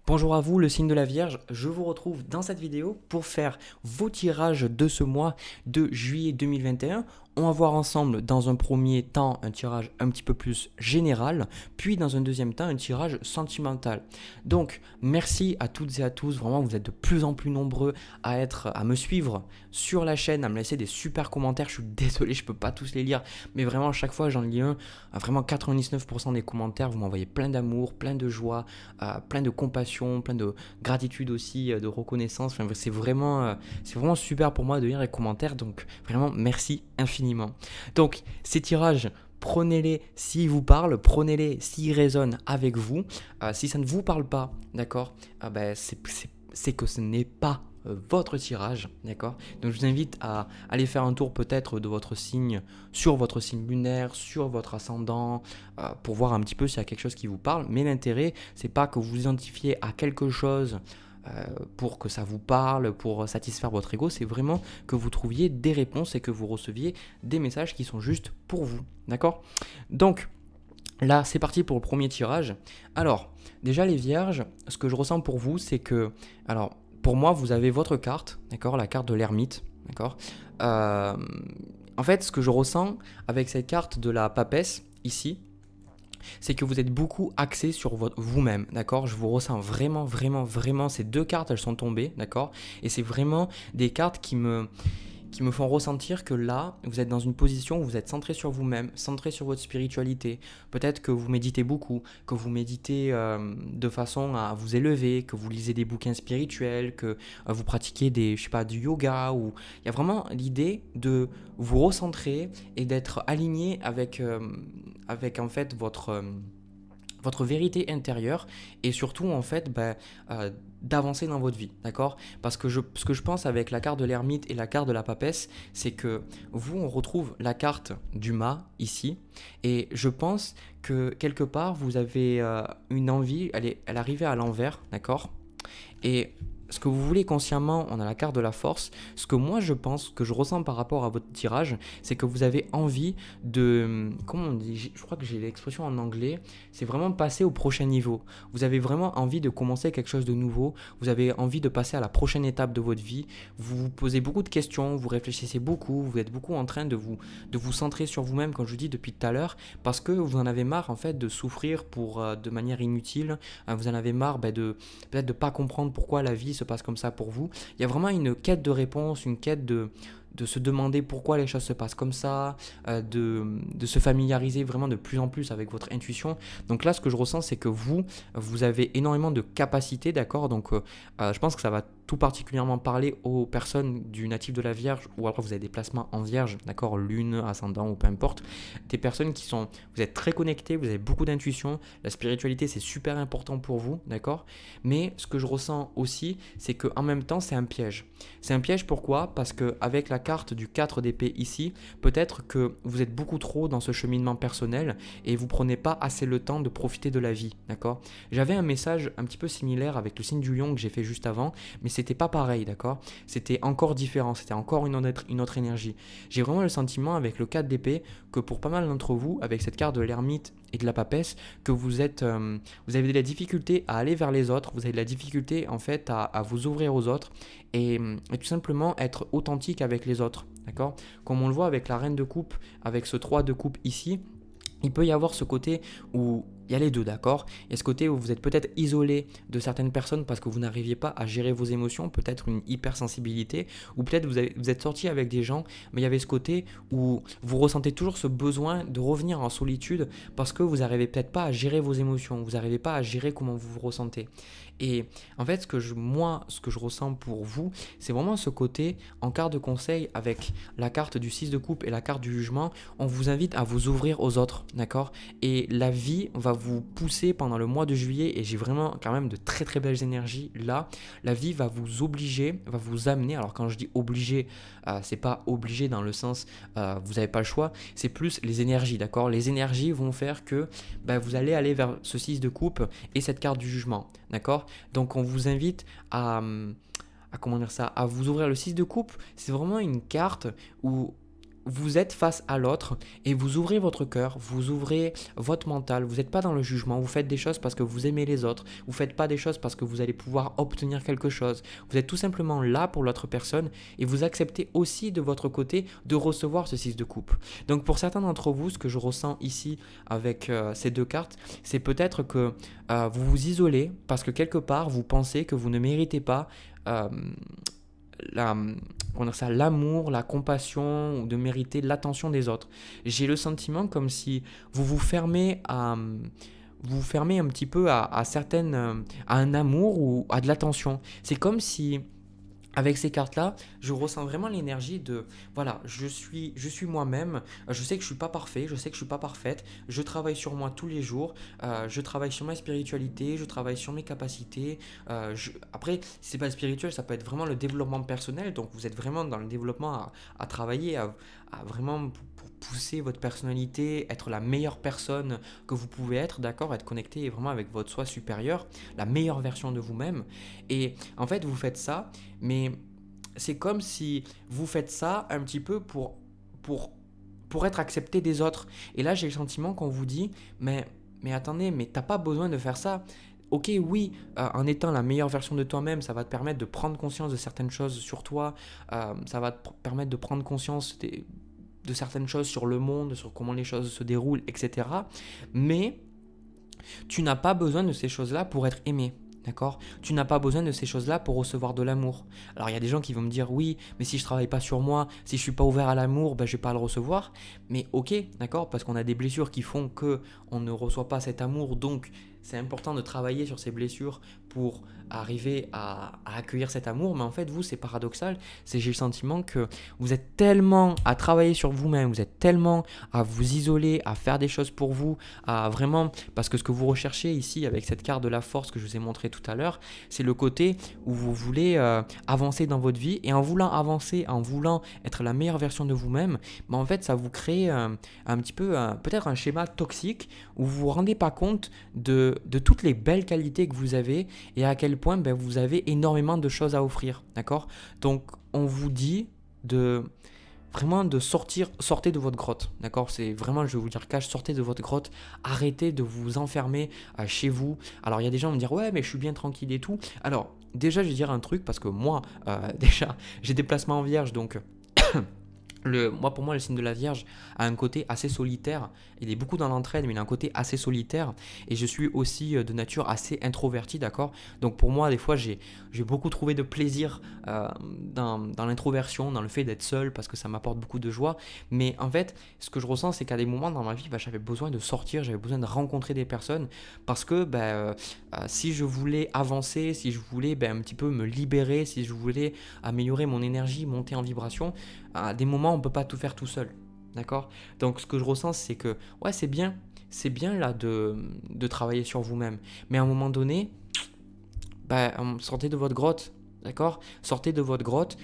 Bonjour à vous, le signe de la Vierge. Je vous retrouve dans cette vidéo pour faire vos tirages de ce mois de juillet 2021. On va voir ensemble dans un premier temps un tirage un petit peu plus général, puis dans un deuxième temps un tirage sentimental. Donc merci à toutes et à tous, vraiment vous êtes de plus en plus nombreux à me suivre sur la chaîne, à me laisser des super commentaires. Je suis désolé, je peux pas tous les lire, mais vraiment à chaque fois j'en lis un. Vraiment 99% des commentaires, vous m'envoyez plein d'amour, plein de joie, plein de compassion, plein de gratitude aussi, de reconnaissance. Enfin, c'est vraiment super pour moi de lire les commentaires, donc vraiment merci infiniment. Donc ces tirages, prenez-les s'ils vous parlent, prenez-les s'ils résonnent avec vous. Si ça ne vous parle pas, d'accord, c'est que ce n'est pas votre tirage, d'accord. Donc je vous invite à aller faire un tour peut-être de votre signe, sur votre signe lunaire, sur votre ascendant, pour voir un petit peu s'il y a quelque chose qui vous parle. Mais l'intérêt, c'est pas que vous vous identifiez à quelque chose pour que ça vous parle, pour satisfaire votre ego, c'est vraiment que vous trouviez des réponses et que vous receviez des messages qui sont juste pour vous, d'accord. Donc là, c'est parti pour le premier tirage. Alors, déjà les vierges, ce que je ressens pour vous, c'est que, alors, pour moi, vous avez votre carte, d'accord, la carte de l'ermite, d'accord. En fait, ce que je ressens avec cette carte de la papesse, ici, c'est que vous êtes beaucoup axé sur vous-même, d'accord. Je vous ressens vraiment, vraiment, vraiment, ces deux cartes, elles sont tombées, d'accord. Et c'est vraiment des cartes qui me font ressentir que là, vous êtes dans une position où vous êtes centré sur vous-même, centré sur votre spiritualité. Peut-être que vous méditez beaucoup, que vous méditez de façon à vous élever, que vous lisez des bouquins spirituels, que vous pratiquez du yoga. Ou il y a vraiment l'idée de vous recentrer et d'être aligné avec en fait votre vérité intérieure et surtout en fait d'avancer dans votre vie, d'accord. Parce que ce que je pense avec la carte de l'ermite et la carte de la papesse, c'est que vous, on retrouve la carte du mât ici, et je pense que quelque part vous avez une envie, elle arrivait à l'envers, d'accord. Et ce que vous voulez consciemment, on a la carte de la force. Ce que moi je pense, que je ressens par rapport à votre tirage, c'est que vous avez envie de, comment on dit, je crois que j'ai l'expression en anglais, c'est vraiment passer au prochain niveau. Vous avez vraiment envie de commencer quelque chose de nouveau, vous avez envie de passer à la prochaine étape de votre vie, vous vous posez beaucoup de questions, vous réfléchissez beaucoup, vous êtes beaucoup en train de vous centrer sur vous-même, comme je vous dis depuis tout à l'heure, parce que vous en avez marre en fait de souffrir de manière inutile, vous en avez marre peut-être de pas comprendre pourquoi la vie se passe comme ça pour vous. Il y a vraiment une quête de réponse, une quête de se demander pourquoi les choses se passent comme ça, de se familiariser vraiment de plus en plus avec votre intuition. Donc là, ce que je ressens, c'est que vous avez énormément de capacités, d'accord. Donc je pense que ça va tout particulièrement parler aux personnes du natif de la Vierge, ou alors vous avez des placements en Vierge, d'accord, lune, ascendant ou peu importe, des personnes vous êtes très connectés, vous avez beaucoup d'intuition, la spiritualité c'est super important pour vous, d'accord. Mais ce que je ressens aussi, c'est qu'en même temps c'est un piège. C'est un piège, pourquoi? Parce qu'avec la carte du 4 d'épée ici, peut-être que vous êtes beaucoup trop dans ce cheminement personnel et vous prenez pas assez le temps de profiter de la vie, d'accord. J'avais un message un petit peu similaire avec le signe du lion que j'ai fait juste avant, mais c'était pas pareil, d'accord. C'était encore différent, c'était encore une autre énergie. J'ai vraiment le sentiment avec le 4 d'épée que pour pas mal d'entre vous, avec cette carte de l'ermite et de la papesse, que vous avez de la difficulté à aller vers les autres, vous avez de la difficulté en fait à vous ouvrir aux autres et tout simplement être authentique avec les autres, d'accord. Comme on le voit avec la reine de coupe, avec ce 3 de coupe ici, il peut y avoir ce côté où il y a les deux, d'accord. Il y a ce côté où vous êtes peut-être isolé de certaines personnes parce que vous n'arriviez pas à gérer vos émotions, peut-être une hypersensibilité, ou peut-être vous êtes sorti avec des gens, mais il y avait ce côté où vous ressentez toujours ce besoin de revenir en solitude parce que vous n'arrivez peut-être pas à gérer vos émotions, vous n'arrivez pas à gérer comment vous vous ressentez. Et en fait, ce que je ressens pour vous, c'est vraiment ce côté, en carte de conseil, avec la carte du 6 de coupe et la carte du jugement, on vous invite à vous ouvrir aux autres, d'accord. Et la vie va vous pousser pendant le mois de juillet, et j'ai vraiment quand même de très très belles énergies là. La vie va vous obliger, va vous amener, alors quand je dis obliger, c'est pas obligé dans le sens vous n'avez pas le choix, c'est plus les énergies, d'accord. Les énergies vont faire que vous allez aller vers ce 6 de coupe et cette carte du jugement, d'accord. Donc on vous invite à vous ouvrir le 6 de coupe. C'est vraiment une carte où vous êtes face à l'autre et vous ouvrez votre cœur, vous ouvrez votre mental, vous n'êtes pas dans le jugement, vous faites des choses parce que vous aimez les autres, vous ne faites pas des choses parce que vous allez pouvoir obtenir quelque chose. Vous êtes tout simplement là pour l'autre personne et vous acceptez aussi de votre côté de recevoir ce 6 de coupe. Donc pour certains d'entre vous, ce que je ressens ici avec ces deux cartes, c'est peut-être que vous vous isolez parce que quelque part vous pensez que vous ne méritez pas euh, la, l'amour, la compassion ou de mériter l'attention des autres. J'ai le sentiment comme si vous vous fermez à un petit peu à certaines à un amour ou à de l'attention. C'est comme si avec ces cartes-là, je ressens vraiment l'énergie de, voilà, je suis moi-même, je sais que je suis pas parfait, je sais que je suis pas parfaite, je travaille sur moi tous les jours, je travaille sur ma spiritualité, je travaille sur mes capacités. Après, si c'est pas spirituel, ça peut être vraiment le développement personnel, donc vous êtes vraiment dans le développement à travailler, à vraiment pour pousser votre personnalité, être la meilleure personne que vous pouvez être, d'accord, être connecté vraiment avec votre soi supérieur, la meilleure version de vous-même. Et en fait, vous faites ça, mais c'est comme si vous faites ça un petit peu pour être accepté des autres. Et là, j'ai le sentiment qu'on vous dit, mais attendez, mais t'as pas besoin de faire ça. Ok, oui, en étant la meilleure version de toi-même, ça va te permettre de prendre conscience de certaines choses sur toi, ça va te permettre de prendre conscience de certaines choses sur le monde, sur comment les choses se déroulent, etc. Mais tu n'as pas besoin de ces choses-là pour être aimé. D'accord? Tu n'as pas besoin de ces choses-là pour recevoir de l'amour. Alors il y a des gens qui vont me dire oui, mais si je travaille pas sur moi, si je suis pas ouvert à l'amour, ben je vais pas le recevoir. Mais ok, d'accord, parce qu'on a des blessures qui font que on ne reçoit pas cet amour, donc c'est important de travailler sur ces blessures pour arriver à accueillir cet amour. Mais en fait, vous, c'est paradoxal. J'ai le sentiment que vous êtes tellement à travailler sur vous-même, vous êtes tellement à vous isoler, à faire des choses pour vous, à vraiment... Parce que ce que vous recherchez ici, avec cette carte de la force que je vous ai montré tout à l'heure, c'est le côté où vous voulez avancer dans votre vie. Et en voulant avancer, en voulant être la meilleure version de vous-même, ben en fait, ça vous crée un petit peu, peut-être un schéma toxique où vous vous rendez pas compte de toutes les belles qualités que vous avez et à quel point ben, vous avez énormément de choses à offrir, d'accord? Donc, on vous dit de vraiment de sortez de votre grotte, d'accord? C'est vraiment, je vais vous dire cash, sortez de votre grotte, arrêtez de vous enfermer chez vous. Alors, il y a des gens qui vont me dire, ouais, mais je suis bien tranquille et tout. Alors, déjà, je vais dire un truc parce que moi, déjà, j'ai des placements en vierge, donc... Pour moi, le signe de la Vierge a un côté assez solitaire. Il est beaucoup dans l'entraide, mais il a un côté assez solitaire. Et je suis aussi de nature assez introverti, d'accord? Donc pour moi, des fois, j'ai beaucoup trouvé de plaisir dans l'introversion, dans le fait d'être seul, parce que ça m'apporte beaucoup de joie. Mais en fait, ce que je ressens, c'est qu'à des moments dans ma vie, j'avais besoin de sortir, j'avais besoin de rencontrer des personnes, parce que si je voulais avancer, si je voulais un petit peu me libérer, si je voulais améliorer mon énergie, monter en vibration, à des moments, on ne peut pas tout faire tout seul. D'accord? Donc, ce que je ressens, c'est que, ouais, c'est bien. C'est bien là de travailler sur vous-même. Mais à un moment donné, sortez de votre grotte. D'accord? Sortez de votre grotte,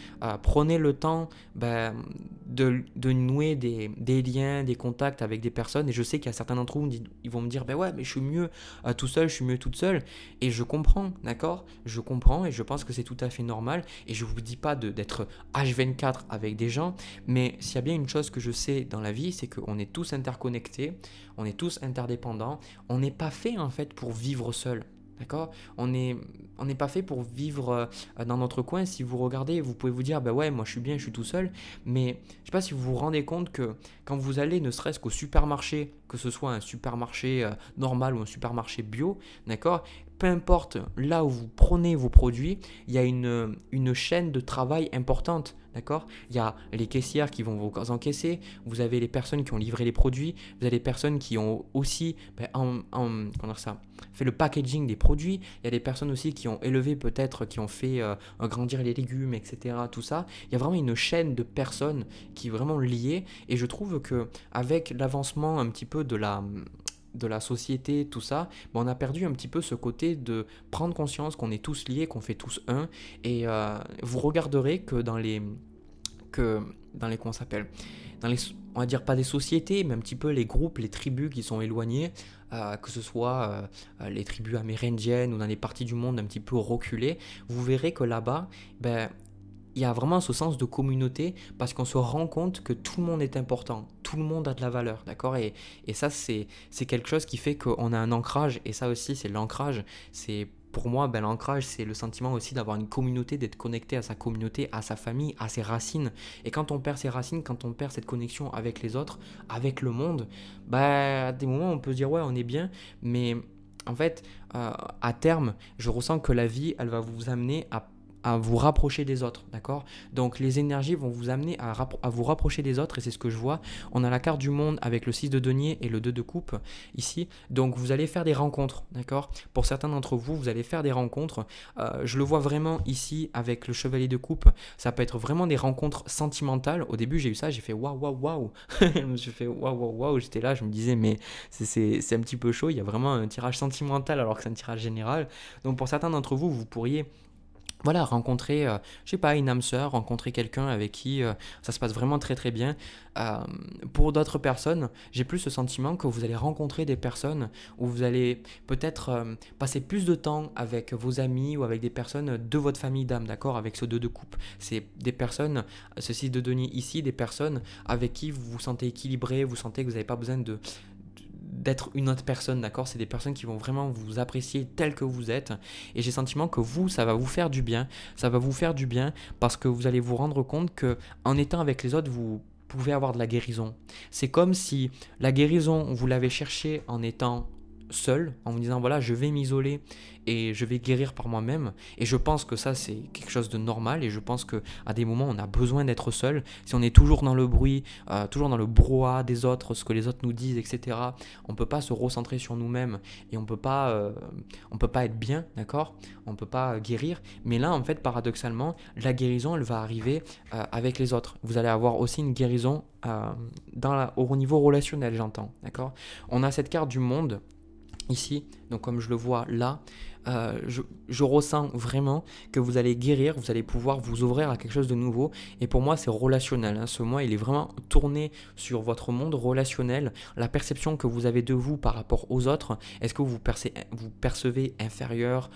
prenez le temps de nouer des liens, des contacts avec des personnes. Et je sais qu'il y a certains d'entre vous, ils vont me dire, ouais, mais je suis mieux tout seul, je suis mieux toute seule. Et je comprends, d'accord? Je comprends et je pense que c'est tout à fait normal. Et je ne vous dis pas d'être H24 avec des gens, mais s'il y a bien une chose que je sais dans la vie, c'est qu'on est tous interconnectés, on est tous interdépendants. On n'est pas fait en fait pour vivre seul. D'accord? On n'est pas fait pour vivre dans notre coin. Si vous regardez, vous pouvez vous dire, ouais, moi je suis bien, je suis tout seul. Mais je ne sais pas si vous vous rendez compte que quand vous allez ne serait-ce qu'au supermarché, que ce soit un supermarché normal ou un supermarché bio, d'accord? Peu importe là où vous prenez vos produits, il y a une chaîne de travail importante. D'accord? Il y a les caissières qui vont vous encaisser, vous avez les personnes qui ont livré les produits, vous avez les personnes qui ont aussi fait le packaging des produits, il y a des personnes aussi qui ont élevé peut-être, qui ont fait grandir les légumes, etc. Tout ça, il y a vraiment une chaîne de personnes qui est vraiment liée et je trouve qu'avec l'avancement un petit peu de la société, tout ça, on a perdu un petit peu ce côté de prendre conscience qu'on est tous liés, qu'on fait tous un. Et vous regarderez que dans les comment ça s'appelle, on va dire pas des sociétés, mais un petit peu les groupes, les tribus qui sont éloignées, que ce soit les tribus amérindiennes ou dans des parties du monde un petit peu reculées, vous verrez que là-bas, il y a vraiment ce sens de communauté parce qu'on se rend compte que tout le monde est important, tout le monde a de la valeur, d'accord. Et ça, c'est quelque chose qui fait qu'on a un ancrage, et ça aussi, c'est l'ancrage. C'est pour moi, ben, l'ancrage, c'est le sentiment aussi d'avoir une communauté, d'être connecté à sa communauté, à sa famille, à ses racines. Et quand on perd ses racines, quand on perd cette connexion avec les autres, avec le monde, bah, à des moments, on peut se dire, ouais, on est bien, mais en fait, à terme, je ressens que la vie, elle va vous amener à vous rapprocher des autres, d'accord. Donc les énergies vont vous amener à vous rapprocher des autres, et c'est ce que je vois. On a la carte du monde avec le 6 de denier et le 2 de coupe ici, donc vous allez faire des rencontres, d'accord. Pour certains d'entre vous, vous allez faire des rencontres. Je le vois vraiment ici avec le chevalier de coupe, ça peut être vraiment des rencontres sentimentales. Au début j'ai eu ça, j'ai fait waouh waouh waouh, je me suis fait waouh waouh waouh, j'étais là, je me disais mais c'est un petit peu chaud, il y a vraiment un tirage sentimental alors que c'est un tirage général. Donc pour certains d'entre vous, vous pourriez voilà, rencontrer, je sais pas, une âme sœur, rencontrer quelqu'un avec qui ça se passe vraiment très très bien. Euh, pour d'autres personnes, j'ai plus ce sentiment que vous allez rencontrer des personnes où vous allez peut-être passer plus de temps avec vos amis ou avec des personnes de votre famille d'âme, d'accord, avec ce 2 de coupe. C'est des personnes, ceci de denier ici, des personnes avec qui vous vous sentez équilibré, vous sentez que vous n'avez pas besoin d'être une autre personne, d'accord. C'est des personnes qui vont vraiment vous apprécier tel que vous êtes, et j'ai le sentiment que vous, ça va vous faire du bien, ça va vous faire du bien parce que vous allez vous rendre compte que en étant avec les autres, vous pouvez avoir de la guérison. C'est comme si la guérison, vous l'avez cherchée en étant seul, en vous disant voilà, je vais m'isoler et je vais guérir par moi-même. Et je pense que ça, c'est quelque chose de normal, et je pense que à des moments on a besoin d'être seul. Si on est toujours dans le bruit, toujours dans le brouhaha des autres, ce que les autres nous disent, etc., on peut pas se recentrer sur nous-mêmes, et on peut pas être bien, d'accord. On peut pas guérir. Mais là, en fait, paradoxalement, la guérison, elle va arriver avec les autres. Vous allez avoir aussi une guérison au niveau relationnel, j'entends, d'accord. On a cette carte du monde ici, donc comme je le vois là, je ressens vraiment que vous allez guérir, vous allez pouvoir vous ouvrir à quelque chose de nouveau. Et pour moi, c'est relationnel, hein. Ce mois, il est vraiment tourné sur votre monde relationnel, la perception que vous avez de vous par rapport aux autres. Est-ce que vous percevez inférieur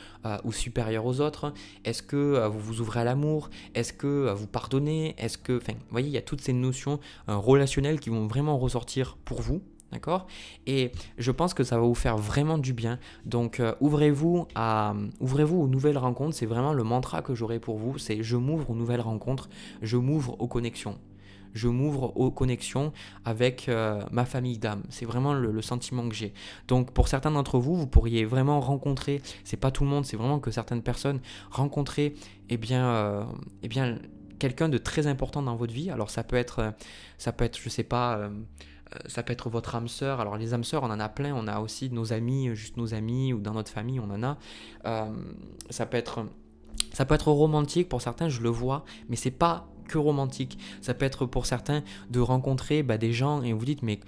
ou supérieur aux autres? Est-ce que vous vous ouvrez à l'amour? Est-ce que vous pardonnez? Enfin, vous voyez, il y a toutes ces notions relationnelles qui vont vraiment ressortir pour vous. D'accord. Et je pense que ça va vous faire vraiment du bien. Donc ouvrez-vous aux nouvelles rencontres. C'est vraiment le mantra que j'aurai pour vous. C'est je m'ouvre aux nouvelles rencontres. Je m'ouvre aux connexions. Je m'ouvre aux connexions avec ma famille d'âme. C'est vraiment le sentiment que j'ai. Donc pour certains d'entre vous, vous pourriez vraiment rencontrer, c'est pas tout le monde, c'est vraiment que certaines personnes rencontrer quelqu'un de très important dans votre vie. Alors ça peut être je sais pas, ça peut être votre âme sœur. Alors les âmes sœurs, on en a plein. On a aussi nos amis, juste nos amis, ou dans notre famille, on en a. Ça peut être romantique pour certains, je le vois, mais c'est pas que romantique. Ça peut être pour certains de rencontrer des gens, et vous dites mais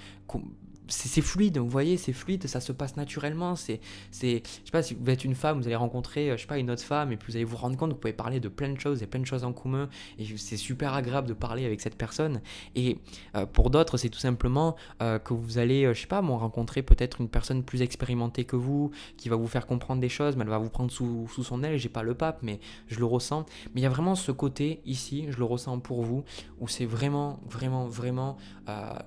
c'est fluide, vous voyez, c'est fluide, ça se passe naturellement. Je sais pas, si vous êtes une femme, vous allez rencontrer, je sais pas, une autre femme, et puis vous allez vous rendre compte que vous pouvez parler de plein de choses, il y a plein de choses en commun, et c'est super agréable de parler avec cette personne. Et pour d'autres, c'est tout simplement que vous allez, je sais pas, rencontrer peut-être une personne plus expérimentée que vous, qui va vous faire comprendre des choses, mais elle va vous prendre sous son aile. J'ai pas le pape, mais je le ressens. Mais il y a vraiment ce côté ici, je le ressens pour vous, où c'est vraiment, vraiment, vraiment,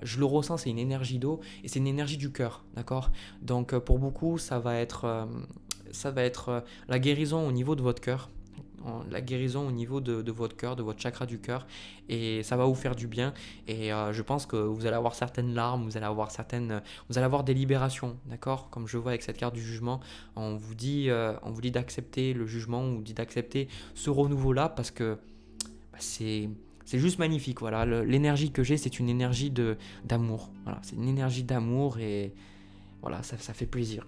je le ressens, c'est une énergie d'eau, et c'est une énergie du cœur, d'accord. Donc pour beaucoup, ça va être la guérison au niveau de votre cœur, la guérison au niveau de votre cœur, de votre chakra du cœur, et ça va vous faire du bien. Et je pense que vous allez avoir certaines larmes, vous allez avoir des libérations, d'accord. Comme je vois avec cette carte du jugement, on vous dit d'accepter le jugement, on vous dit d'accepter ce renouveau-là, parce que c'est juste magnifique. Voilà, l'énergie que j'ai, c'est une énergie d'amour. Voilà, c'est une énergie d'amour, et voilà, ça fait plaisir.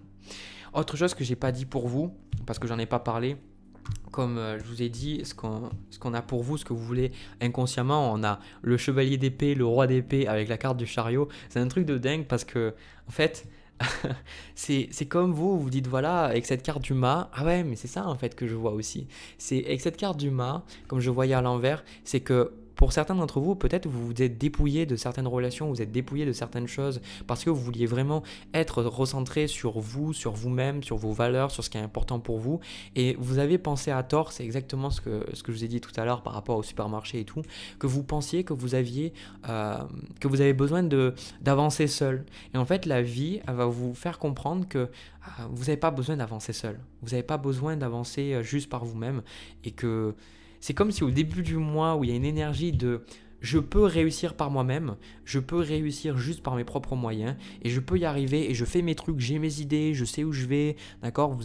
Autre chose que j'ai pas dit pour vous, parce que j'en ai pas parlé, comme je vous ai dit, ce qu'on a pour vous, ce que vous voulez inconsciemment, on a le chevalier d'épée, le roi d'épée avec la carte du chariot. C'est un truc de dingue, parce que en fait, c'est comme vous dites voilà, avec cette carte du mât, ah ouais, mais c'est ça en fait que je vois aussi. C'est avec cette carte du mât, comme je voyais à l'envers, c'est que pour certains d'entre vous, peut-être vous vous êtes dépouillé de certaines relations, vous êtes dépouillé de certaines choses parce que vous vouliez vraiment être recentré sur vous, sur vous-même, sur vos valeurs, sur ce qui est important pour vous. Et vous avez pensé à tort, c'est exactement ce que je vous ai dit tout à l'heure par rapport au supermarché et tout, que vous pensiez que vous avez besoin d'avancer seul. Et en fait, la vie, elle va vous faire comprendre que vous n'avez pas besoin d'avancer seul. Vous n'avez pas besoin d'avancer juste par vous-même. Et que c'est comme si au début du mois où il y a une énergie de je peux réussir par moi-même, je peux réussir juste par mes propres moyens et je peux y arriver et je fais mes trucs, j'ai mes idées, je sais où je vais, d'accord,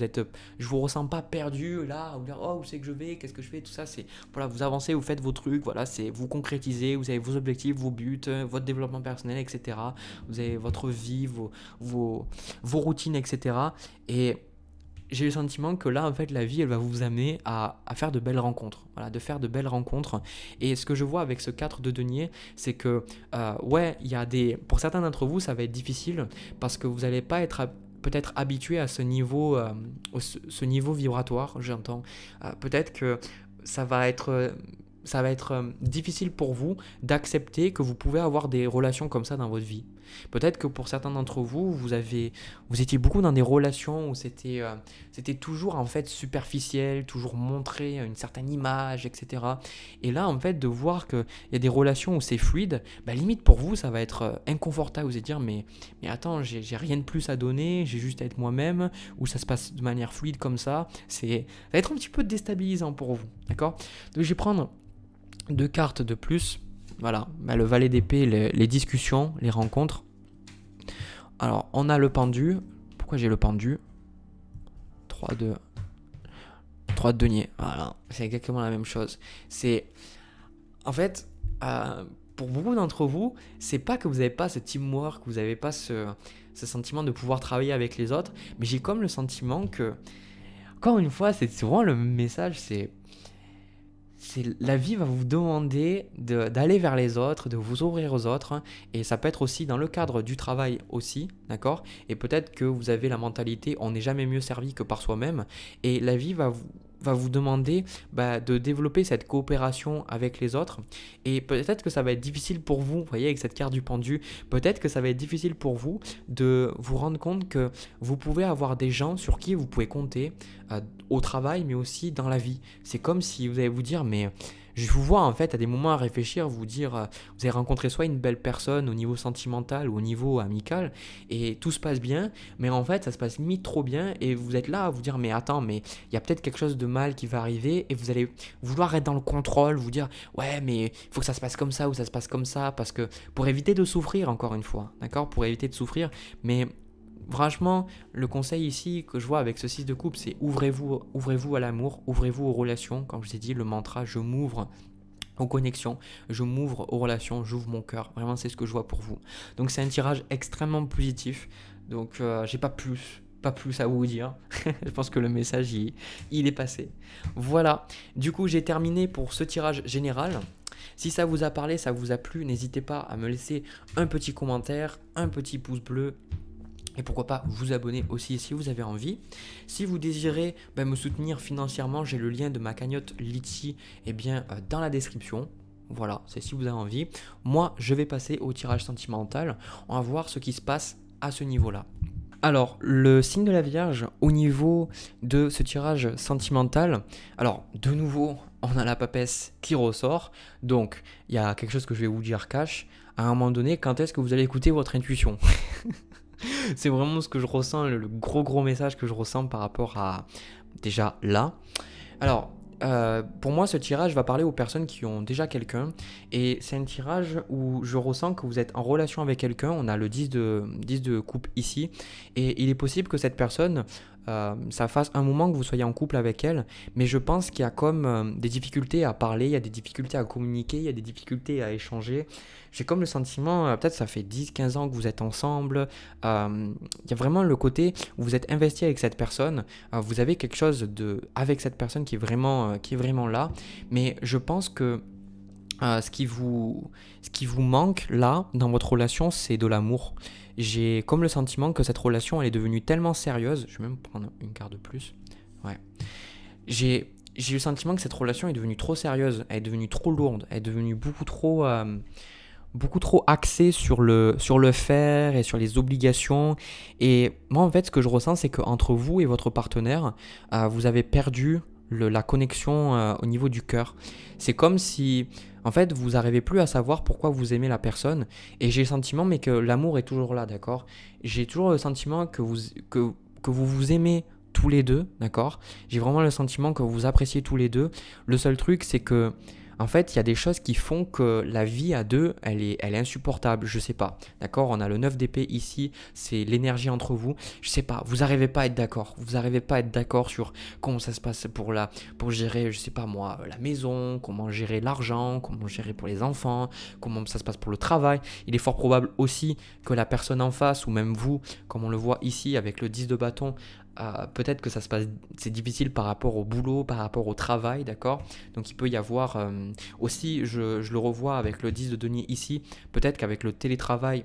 je vous ressens pas perdu là, vous dire oh où c'est que je vais, qu'est-ce que je fais, tout ça c'est, voilà, vous avancez, vous faites vos trucs, voilà, c'est vous concrétisez, vous avez vos objectifs, vos buts, votre développement personnel, etc. Vous avez votre vie, vos routines, etc. Et j'ai le sentiment que là, en fait, la vie, elle va vous amener à faire de belles rencontres. Voilà, de faire de belles rencontres. Et ce que je vois avec ce 4 de denier, c'est que, ouais, pour certains d'entre vous, ça va être difficile parce que vous n'allez pas être peut-être habitué à ce niveau, ce niveau vibratoire, j'entends. Peut-être que ça va être... difficile pour vous d'accepter que vous pouvez avoir des relations comme ça dans votre vie. Peut-être que pour certains d'entre vous, vous étiez beaucoup dans des relations où c'était toujours en fait superficiel, toujours montrer une certaine image, etc. Et là, en fait, de voir qu'il y a des relations où c'est fluide, bah, limite pour vous, ça va être inconfortable. Vous allez dire, mais attends, j'ai rien de plus à donner, j'ai juste à être moi-même, ou ça se passe de manière fluide comme ça. Ça va être un petit peu déstabilisant pour vous, d'accord? Donc je vais prendre 2 cartes de plus. Voilà, bah, le valet d'épée, les discussions, les rencontres. Alors, on a le pendu. Pourquoi j'ai le pendu? 3 de denier. Voilà, c'est exactement la même chose. C'est, en fait, pour beaucoup d'entre vous, c'est pas que vous n'avez pas ce teamwork, que vous n'avez pas ce sentiment de pouvoir travailler avec les autres, mais j'ai comme le sentiment que, encore une fois, c'est souvent le message, c'est la vie va vous demander d'aller vers les autres, de vous ouvrir aux autres, hein, et ça peut être aussi dans le cadre du travail aussi, d'accord? Et peut-être que vous avez la mentalité on n'est jamais mieux servi que par soi-même, et la vie va vous demander de développer cette coopération avec les autres, et peut-être que ça va être difficile pour vous voyez avec cette carte du pendu, peut-être que ça va être difficile pour vous de vous rendre compte que vous pouvez avoir des gens sur qui vous pouvez compter au travail mais aussi dans la vie. C'est comme si vous allez vous dire mais je vous vois en fait à des moments à réfléchir, vous dire vous avez rencontré soit une belle personne au niveau sentimental ou au niveau amical et tout se passe bien, mais en fait ça se passe limite trop bien et vous êtes là à vous dire mais attends, mais il y a peut-être quelque chose de mal qui va arriver et vous allez vouloir être dans le contrôle, vous dire ouais mais il faut que ça se passe comme ça ou ça se passe comme ça parce que pour éviter de souffrir encore une fois, d'accord, pour éviter de souffrir, mais franchement, le conseil ici que je vois avec ce 6 de coupe, c'est ouvrez-vous à l'amour, ouvrez-vous aux relations. Comme je vous ai dit, le mantra, je m'ouvre aux connexions, je m'ouvre aux relations, j'ouvre mon cœur. Vraiment, c'est ce que je vois pour vous. Donc, c'est un tirage extrêmement positif. Donc, j'ai pas plus à vous dire. Je pense que le message, il est passé. Voilà. Du coup, j'ai terminé pour ce tirage général. Si ça vous a parlé, ça vous a plu, n'hésitez pas à me laisser un petit commentaire, un petit pouce bleu. Et pourquoi pas vous abonner aussi si vous avez envie. Si vous désirez me soutenir financièrement, j'ai le lien de ma cagnotte Litchi dans la description. Voilà, c'est si vous avez envie. Moi, je vais passer au tirage sentimental. On va voir ce qui se passe à ce niveau-là. Alors, le signe de la Vierge, au niveau de ce tirage sentimental, alors de nouveau, on a la papesse qui ressort. Donc, il y a quelque chose que je vais vous dire cash. À un moment donné, quand est-ce que vous allez écouter votre intuition? C'est vraiment ce que je ressens, le gros message que je ressens par rapport à déjà là. Alors, pour moi, ce tirage va parler aux personnes qui ont déjà quelqu'un. Et c'est un tirage où je ressens que vous êtes en relation avec quelqu'un. On a le 10 de coupe ici. Et il est possible que cette personne, ça fasse un moment que vous soyez en couple avec elle. Mais je pense qu'il y a comme des difficultés à parler, il y a des difficultés à communiquer, il y a des difficultés à échanger. J'ai comme le sentiment, peut-être ça fait 10-15 ans que vous êtes ensemble. Il y a vraiment le côté où vous êtes investi avec cette personne. Vous avez quelque chose avec cette personne qui est vraiment là. Mais je pense que ce qui vous manque là dans votre relation, c'est de l'amour. J'ai comme le sentiment que cette relation elle est devenue tellement sérieuse. Je vais même prendre une carte de plus. Ouais. J'ai j'ai eu le sentiment que cette relation est devenue trop sérieuse, elle est devenue trop lourde, elle est devenue beaucoup trop axée sur le faire et sur les obligations. Et moi, en fait, ce que je ressens, c'est qu'entre vous et votre partenaire, vous avez perdu la connexion au niveau du cœur. C'est comme si, en fait, vous n'arrivez plus à savoir pourquoi vous aimez la personne. Et j'ai le sentiment, mais que l'amour est toujours là, d'accord? J'ai toujours le sentiment que vous vous aimez tous les deux, d'accord? J'ai vraiment le sentiment que vous vous appréciez tous les deux. Le seul truc, c'est que en fait, il y a des choses qui font que la vie à deux, elle est insupportable. Je sais pas. D'accord? On a le 9 d'épée ici, c'est l'énergie entre vous. Je sais pas, vous n'arrivez pas à être d'accord. Vous n'arrivez pas à être d'accord sur comment ça se passe pour gérer, je sais pas moi, la maison, comment gérer l'argent, comment gérer pour les enfants, comment ça se passe pour le travail. Il est fort probable aussi que la personne en face, ou même vous, comme on le voit ici avec le 10 de bâton, peut-être que ça se passe, c'est difficile par rapport au boulot, par rapport au travail, d'accord? Donc il peut y avoir aussi, je le revois avec le 10 de denier ici, peut-être qu'avec le télétravail,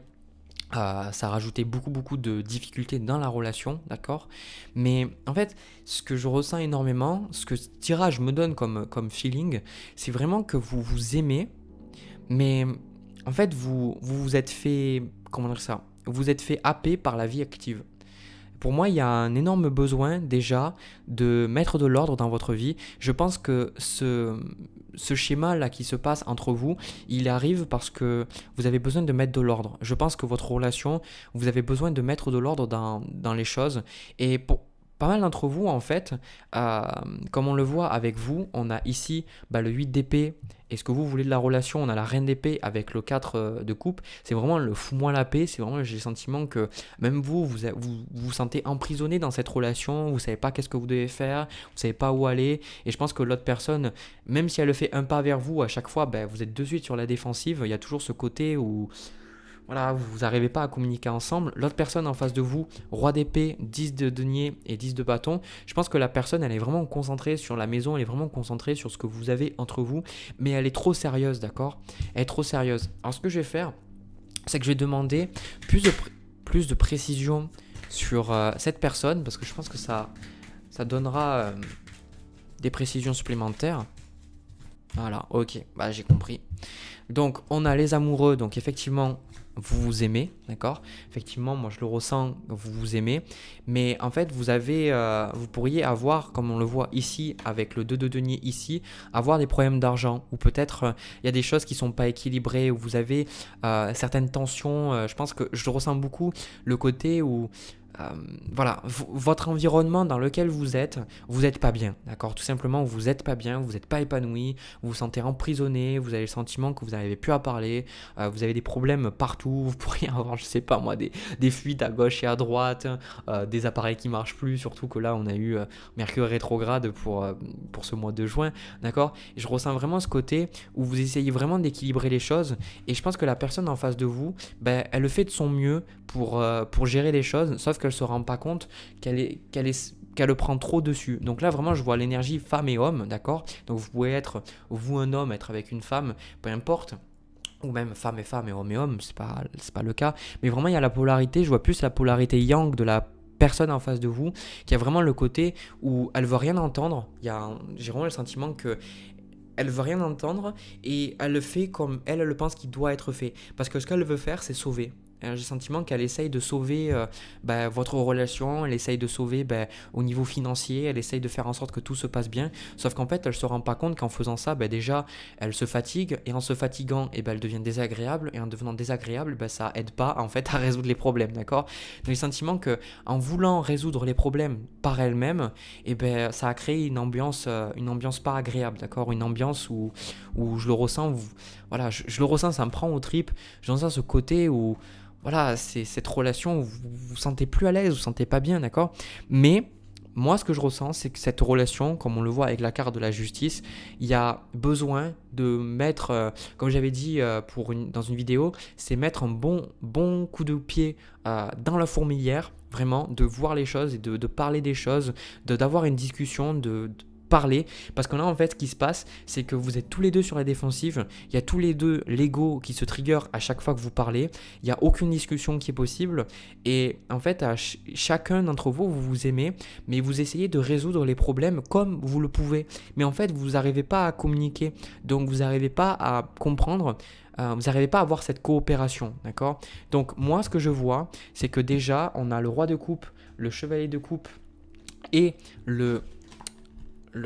ça a rajouté beaucoup de difficultés dans la relation, d'accord? Mais en fait, ce que je ressens énormément, ce que ce tirage me donne comme feeling, c'est vraiment que vous vous aimez, mais en fait, vous êtes fait, comment dire ça? Vous vous êtes fait happer par la vie active. Pour moi, il y a un énorme besoin déjà de mettre de l'ordre dans votre vie. Je pense que ce schéma-là qui se passe entre vous, il arrive parce que vous avez besoin de mettre de l'ordre. Je pense que votre relation, vous avez besoin de mettre de l'ordre dans les choses. Et pour pas mal d'entre vous, en fait, euh, comme on le voit avec vous, on a ici le 8 d'épée. Et ce que vous voulez de la relation, on a la reine d'épée avec le 4 de coupe. C'est vraiment le fous-moi la paix. C'est vraiment, j'ai le sentiment que même vous sentez emprisonné dans cette relation. Vous ne savez pas qu'est-ce que vous devez faire. Vous ne savez pas où aller. Et je pense que l'autre personne, même si elle fait un pas vers vous, à chaque fois, vous êtes de suite sur la défensive. Il y a toujours ce côté où voilà, vous n'arrivez pas à communiquer ensemble. L'autre personne en face de vous, roi d'épée, 10 de denier et 10 de bâton, je pense que la personne, elle est vraiment concentrée sur la maison, elle est vraiment concentrée sur ce que vous avez entre vous, mais elle est trop sérieuse, d'accord? Elle est trop sérieuse. Alors ce que je vais faire, c'est que je vais demander plus de précision sur cette personne, parce que je pense que ça donnera des précisions supplémentaires. Voilà, ok, j'ai compris. Donc, on a les amoureux, donc effectivement, vous vous aimez, d'accord? Effectivement, moi je le ressens, vous vous aimez. Mais en fait, vous pourriez avoir, comme on le voit ici, avec le 2 de denier ici, avoir des problèmes d'argent. Ou peut-être, il y a des choses qui ne sont pas équilibrées, où vous avez certaines tensions. Je pense que je ressens beaucoup le côté où voilà, votre environnement dans lequel vous n'êtes pas bien, d'accord? Tout simplement, vous n'êtes pas bien, vous n'êtes pas épanoui, vous vous sentez emprisonné, vous avez le sentiment que vous n'arrivez plus à parler, vous avez des problèmes partout, vous pourriez avoir, je sais pas moi, des fuites à gauche et à droite, des appareils qui marchent plus, surtout que là, on a eu Mercure rétrograde pour ce mois de juin, d'accord? Et je ressens vraiment ce côté où vous essayez vraiment d'équilibrer les choses, et je pense que la personne en face de vous, elle le fait de son mieux pour gérer les choses, sauf qu'elle ne se rend pas compte qu'elle le prend trop dessus. Donc là, vraiment, je vois l'énergie femme et homme, d'accord? Donc vous pouvez être, vous un homme, être avec une femme, peu importe. Ou même femme et homme et homme, c'est pas le cas. Mais vraiment, il y a la polarité, je vois plus la polarité yang de la personne en face de vous, qui a vraiment le côté où elle veut rien entendre. J'ai vraiment le sentiment que elle veut rien entendre et elle le fait comme elle le pense qu'il doit être fait. Parce que ce qu'elle veut faire, c'est sauver. J'ai le sentiment qu'elle essaye de sauver votre relation, elle essaye de sauver au niveau financier, elle essaye de faire en sorte que tout se passe bien. Sauf qu'en fait, elle ne se rend pas compte qu'en faisant ça, déjà, elle se fatigue. Et en se fatiguant, elle devient désagréable. Et en devenant désagréable, ça aide pas en fait à résoudre les problèmes, d'accord? Donc j'ai le sentiment qu'en voulant résoudre les problèmes par elle-même, ça a créé une ambiance pas agréable, d'accord? Une ambiance où je le ressens, voilà, je le ressens, ça me prend aux tripes. Je ressens ce côté où voilà, c'est cette relation où vous vous sentez plus à l'aise, vous vous sentez pas bien, d'accord? Mais moi, ce que je ressens, c'est que cette relation, comme on le voit avec la carte de la justice, il y a besoin de mettre, comme j'avais dit dans une vidéo, c'est mettre un bon coup de pied dans la fourmilière, vraiment, de voir les choses et de parler des choses, d'avoir une discussion, parler, parce que là en fait ce qui se passe c'est que vous êtes tous les deux sur la défensive, il y a tous les deux l'ego qui se trigger à chaque fois que vous parlez, il n'y a aucune discussion qui est possible et en fait chacun d'entre vous, vous vous aimez mais vous essayez de résoudre les problèmes comme vous le pouvez, mais en fait vous n'arrivez pas à communiquer, donc vous n'arrivez pas à comprendre, vous n'arrivez pas à avoir cette coopération, d'accord? Donc moi ce que je vois c'est que déjà on a le roi de coupe, le chevalier de coupe et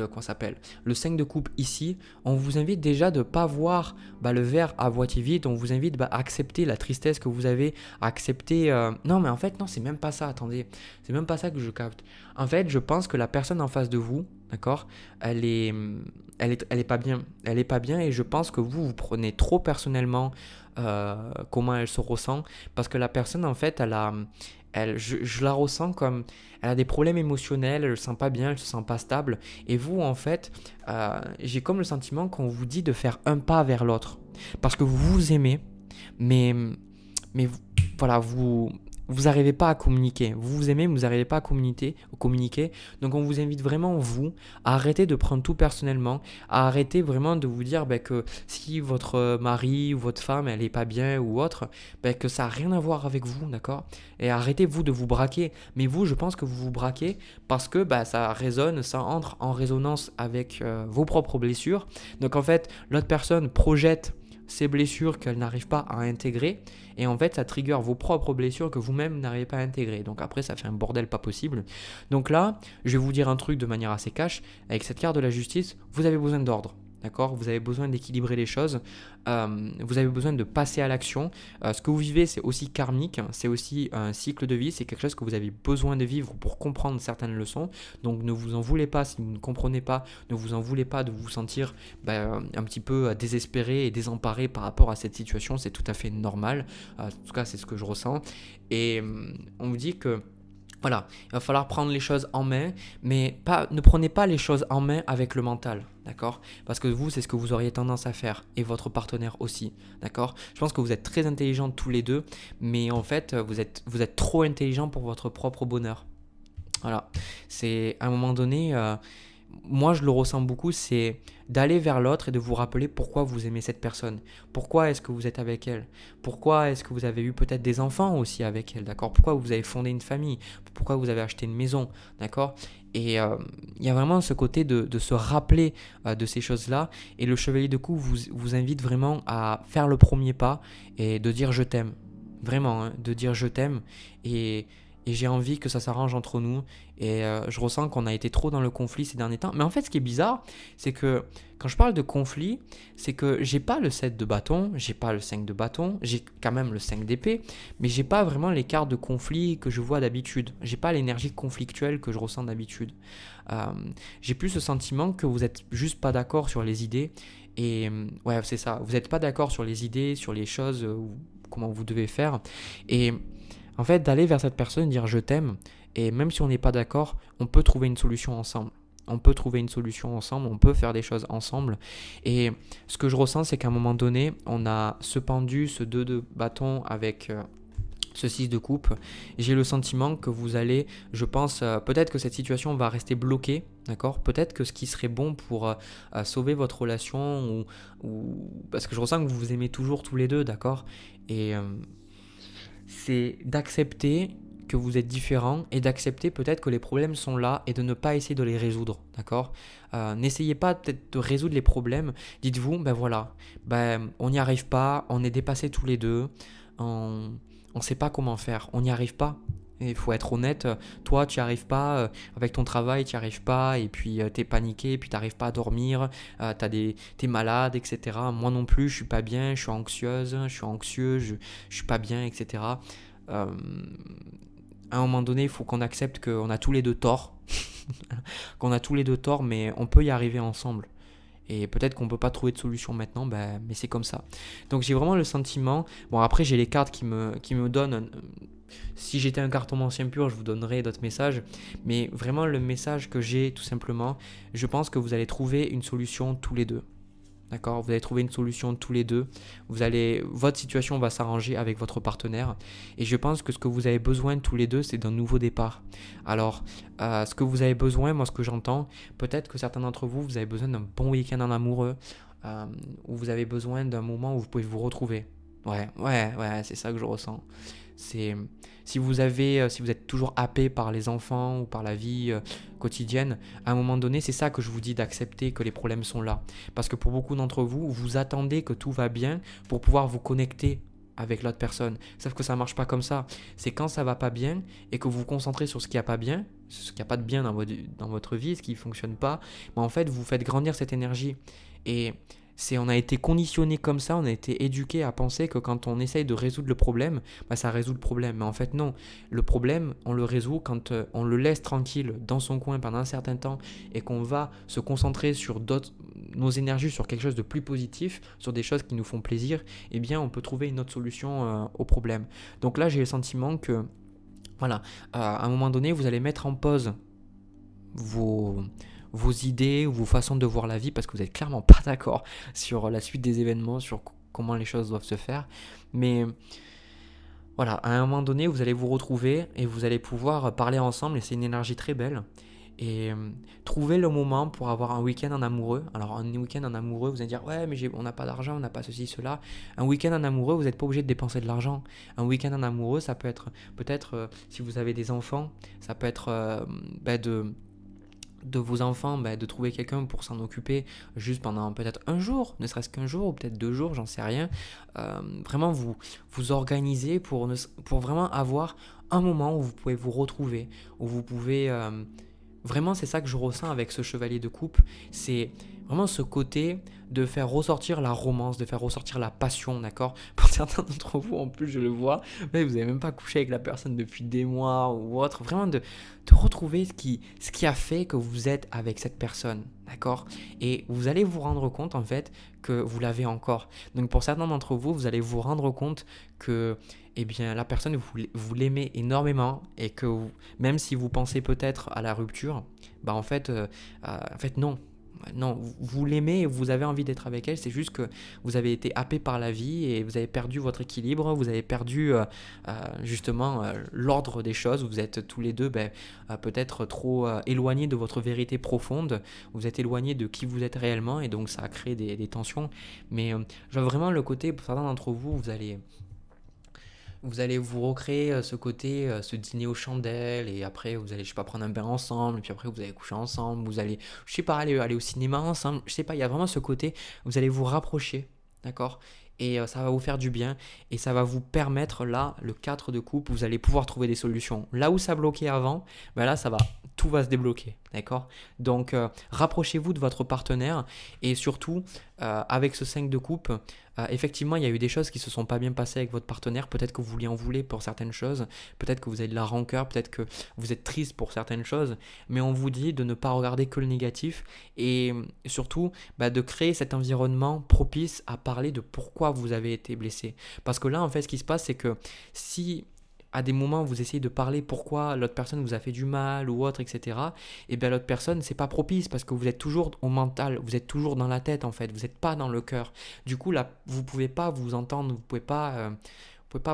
comment ça s'appelle, le 5 de coupe ici. On vous invite déjà de ne pas voir le verre à moitié vide, on vous invite à accepter la tristesse que vous avez, à accepter... Non mais en fait non, c'est même pas ça, attendez, c'est même pas ça que je capte. En fait je pense que la personne en face de vous, d'accord, elle est pas bien, elle est pas bien et je pense que vous prenez trop personnellement comment elle se ressent, parce que la personne en fait je la ressens comme elle a des problèmes émotionnels, elle se sent pas bien, elle se sent pas stable. Et vous, en fait, j'ai comme le sentiment qu'on vous dit de faire un pas vers l'autre. Parce que vous vous aimez, mais, voilà, vous n'arrivez pas à communiquer. Vous vous aimez, mais vous n'arrivez pas à communiquer. Donc on vous invite vraiment, vous, à arrêter de prendre tout personnellement, à arrêter vraiment de vous dire que si votre mari ou votre femme, elle n'est pas bien ou autre, que ça n'a rien à voir avec vous, d'accord? Et arrêtez, vous, de vous braquer. Mais vous, je pense que vous vous braquez parce que ça résonne, ça entre en résonance avec vos propres blessures. Donc en fait, l'autre personne projette ces blessures qu'elle n'arrive pas à intégrer et en fait ça trigger vos propres blessures que vous-même n'arrivez pas à intégrer, donc après ça fait un bordel pas possible. Donc là je vais vous dire un truc de manière assez cash, avec cette carte de la justice vous avez besoin d'ordre, d'accord, vous avez besoin d'équilibrer les choses, vous avez besoin de passer à l'action. Ce que vous vivez c'est aussi karmique, c'est aussi un cycle de vie, c'est quelque chose que vous avez besoin de vivre pour comprendre certaines leçons, donc ne vous en voulez pas si vous ne comprenez pas, ne vous en voulez pas de vous sentir un petit peu désespéré et désemparé par rapport à cette situation, c'est tout à fait normal, en tout cas c'est ce que je ressens, et on vous dit que voilà, il va falloir prendre les choses en main, mais ne prenez pas les choses en main avec le mental, d'accord? Parce que vous, c'est ce que vous auriez tendance à faire, et votre partenaire aussi, d'accord? Je pense que vous êtes très intelligents tous les deux, mais en fait, vous êtes trop intelligents pour votre propre bonheur. Voilà, c'est à un moment donné... moi je le ressens beaucoup, c'est d'aller vers l'autre et de vous rappeler pourquoi vous aimez cette personne. Pourquoi est-ce que vous êtes avec elle? Pourquoi est-ce que vous avez eu peut-être des enfants aussi avec elle, d'accord? Pourquoi vous avez fondé une famille? Pourquoi vous avez acheté une maison, d'accord? Et il y a vraiment ce côté de se rappeler de ces choses-là. Et le chevalier de coupe vous invite vraiment à faire le premier pas et de dire je t'aime. Vraiment, hein, de dire je t'aime. Et j'ai envie que ça s'arrange entre nous. Et je ressens qu'on a été trop dans le conflit ces derniers temps. Mais en fait, ce qui est bizarre, c'est que quand je parle de conflit, c'est que j'ai pas le 7 de bâton, j'ai pas le 5 de bâton, j'ai quand même le 5 d'épée, mais j'ai pas vraiment les cartes de conflit que je vois d'habitude. J'ai pas l'énergie conflictuelle que je ressens d'habitude. J'ai plus ce sentiment que vous êtes juste pas d'accord sur les idées. Et ouais, c'est ça. Vous n'êtes pas d'accord sur les idées, sur les choses, comment vous devez faire. Et en fait, d'aller vers cette personne, dire je t'aime, et même si on n'est pas d'accord, on peut trouver une solution ensemble. On peut trouver une solution ensemble, on peut faire des choses ensemble. Et ce que je ressens, c'est qu'à un moment donné, on a ce pendu, ce 2 de bâton avec ce 6 de coupe. J'ai le sentiment que vous allez, je pense, peut-être que cette situation va rester bloquée, d'accord? Peut-être que ce qui serait bon pour sauver votre relation, parce que je ressens que vous vous aimez toujours tous les deux, d'accord? Et c'est d'accepter que vous êtes différents et d'accepter peut-être que les problèmes sont là et de ne pas essayer de les résoudre, d'accord? N'essayez pas peut-être de résoudre les problèmes, dites-vous, voilà, on n'y arrive pas, on est dépassés tous les deux, on ne sait pas comment faire, on n'y arrive pas. Il faut être honnête, toi tu n'y arrives pas, avec ton travail tu n'y arrives pas, et puis tu es paniqué, et puis tu n'arrives pas à dormir, t'es malade, etc. Moi non plus, je suis pas bien, je suis anxieuse, je suis anxieux, je suis pas bien, etc. À un moment donné, il faut qu'on accepte qu'on a tous les deux tort, qu'on a tous les deux tort, mais on peut y arriver ensemble. Et peut-être qu'on ne peut pas trouver de solution maintenant, mais c'est comme ça. Donc j'ai vraiment le sentiment, bon après j'ai les cartes qui me donnent, si j'étais un cartomancien pur, je vous donnerais d'autres messages, mais vraiment le message que j'ai tout simplement, je pense que vous allez trouver une solution tous les deux. D'accord? Vous allez trouver une solution tous les deux. Votre situation va s'arranger avec votre partenaire. Et je pense que ce que vous avez besoin tous les deux, c'est d'un nouveau départ. Alors, ce que vous avez besoin, moi ce que j'entends, peut-être que certains d'entre vous, vous avez besoin d'un bon week-end en amoureux, où vous avez besoin d'un moment où vous pouvez vous retrouver. Ouais, c'est ça que je ressens. C'est si vous êtes toujours happé par les enfants ou par la vie quotidienne, à un moment donné, c'est ça que je vous dis d'accepter que les problèmes sont là. Parce que pour beaucoup d'entre vous, vous attendez que tout va bien pour pouvoir vous connecter avec l'autre personne. Sauf que ça marche pas comme ça. C'est quand ça va pas bien et que vous vous concentrez sur ce qui a pas bien, ce qui a pas de bien dans votre vie, ce qui fonctionne pas, mais en fait, vous faites grandir cette énergie. Et on a été conditionné comme ça, on a été éduqué à penser que quand on essaye de résoudre le problème, ça résout le problème. Mais en fait non, le problème on le résout quand on le laisse tranquille dans son coin pendant un certain temps et qu'on va se concentrer sur nos énergies sur quelque chose de plus positif, sur des choses qui nous font plaisir, eh bien on peut trouver une autre solution au problème. Donc là j'ai le sentiment que voilà, à un moment donné vous allez mettre en pause vos idées ou vos façons de voir la vie parce que vous n'êtes clairement pas d'accord sur la suite des événements, sur comment les choses doivent se faire. Mais voilà, à un moment donné, vous allez vous retrouver et vous allez pouvoir parler ensemble et c'est une énergie très belle. Et trouver le moment pour avoir un week-end en amoureux. Alors un week-end en amoureux, vous allez dire ouais mais on n'a pas d'argent, on n'a pas ceci, cela. Un week-end en amoureux, vous n'êtes pas obligé de dépenser de l'argent. Un week-end en amoureux, ça peut être peut-être si vous avez des enfants, ça peut être de vos enfants, de trouver quelqu'un pour s'en occuper juste pendant peut-être un jour, ne serait-ce qu'un jour ou peut-être 2 jours, j'en sais rien. Vraiment vous organisez pour vraiment avoir un moment où vous pouvez vous retrouver, où vous pouvez... vraiment c'est ça que je ressens avec ce chevalier de coupe, c'est vraiment ce côté de faire ressortir la romance, de faire ressortir la passion, d'accord? Pour certains d'entre vous, en plus, je le vois, mais vous n'avez même pas couché avec la personne depuis des mois ou autre. Vraiment de retrouver ce qui a fait que vous êtes avec cette personne, d'accord? Et vous allez vous rendre compte, en fait, que vous l'avez encore. Donc, pour certains d'entre vous, vous allez vous rendre compte que eh bien, la personne, vous l'aimez énormément et que même si vous pensez peut-être à la rupture, en fait, non. Non, vous l'aimez et vous avez envie d'être avec elle, c'est juste que vous avez été happé par la vie et vous avez perdu votre équilibre, vous avez perdu justement l'ordre des choses, vous êtes tous les deux peut-être trop éloignés de votre vérité profonde, vous êtes éloignés de qui vous êtes réellement et donc ça a créé des tensions. Mais je vois vraiment le côté, pour certains d'entre vous, vous allez vous recréer ce côté, ce dîner aux chandelles, et après vous allez, je sais pas, prendre un bain ensemble, et puis après vous allez coucher ensemble, vous allez, je sais pas, aller au cinéma ensemble, je sais pas, il y a vraiment ce côté, vous allez vous rapprocher, d'accord? Et ça va vous faire du bien, et ça va vous permettre, là, le 4 de coupe, vous allez pouvoir trouver des solutions. Là où ça bloquait avant, là tout va se débloquer, d'accord? Donc rapprochez-vous de votre partenaire, et surtout, avec ce 5 de coupe, effectivement, il y a eu des choses qui se sont pas bien passées avec votre partenaire. Peut-être que vous lui en voulez pour certaines choses. Peut-être que vous avez de la rancœur. Peut-être que vous êtes triste pour certaines choses. Mais on vous dit de ne pas regarder que le négatif. Et surtout, de créer cet environnement propice à parler de pourquoi vous avez été blessé. Parce que là, en fait, ce qui se passe, c'est que si à des moments vous essayez de parler pourquoi l'autre personne vous a fait du mal ou autre, etc. Et bien l'autre personne, c'est pas propice parce que vous êtes toujours au mental, vous êtes toujours dans la tête en fait, vous n'êtes pas dans le cœur. Du coup là, vous pouvez pas vous entendre, vous pouvez pas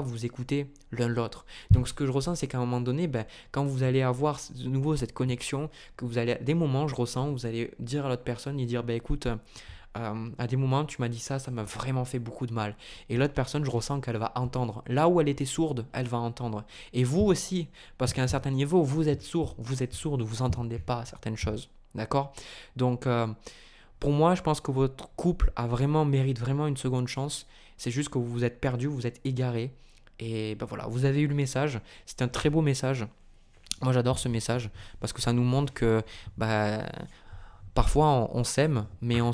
vous écouter l'un l'autre. Donc ce que je ressens, c'est qu'à un moment donné, quand vous allez avoir de nouveau cette connexion, que vous allez, à des moments, je ressens, vous allez dire à l'autre personne et dire, écoute, à des moments, tu m'as dit ça m'a vraiment fait beaucoup de mal. Et l'autre personne, je ressens qu'elle va entendre. Là où elle était sourde, elle va entendre. Et vous aussi, parce qu'à un certain niveau, vous êtes sourd, vous n'entendez pas certaines choses. D'accord? Donc, pour moi, je pense que votre couple mérite vraiment une seconde chance. C'est juste que vous vous êtes perdu, vous êtes égaré. Et voilà, vous avez eu le message. C'est un très beau message. Moi, j'adore ce message parce que ça nous montre que parfois on s'aime, mais on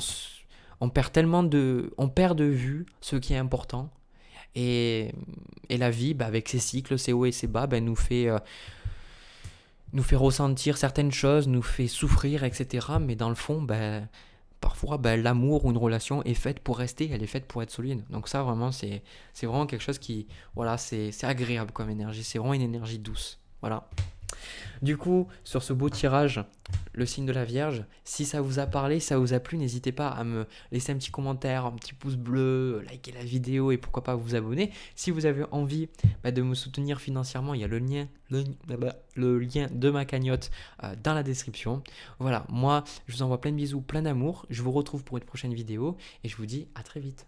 perd de vue ce qui est important. Et la vie, avec ses cycles, ses hauts et ses bas, nous fait ressentir certaines choses, nous fait souffrir, etc. Mais dans le fond, parfois, l'amour ou une relation est faite pour rester, elle est faite pour être solide. Donc ça, vraiment, c'est vraiment quelque chose qui, voilà, c'est agréable comme énergie. C'est vraiment une énergie douce. Voilà. Du coup, sur ce beau tirage, le signe de la Vierge, si ça vous a parlé, ça vous a plu, n'hésitez pas à me laisser un petit commentaire, un petit pouce bleu, liker la vidéo et pourquoi pas vous abonner. Si vous avez envie de me soutenir financièrement, il y a le lien de ma cagnotte dans la description. Voilà, moi je vous envoie plein de bisous, plein d'amour. Je vous retrouve pour une prochaine vidéo et je vous dis à très vite.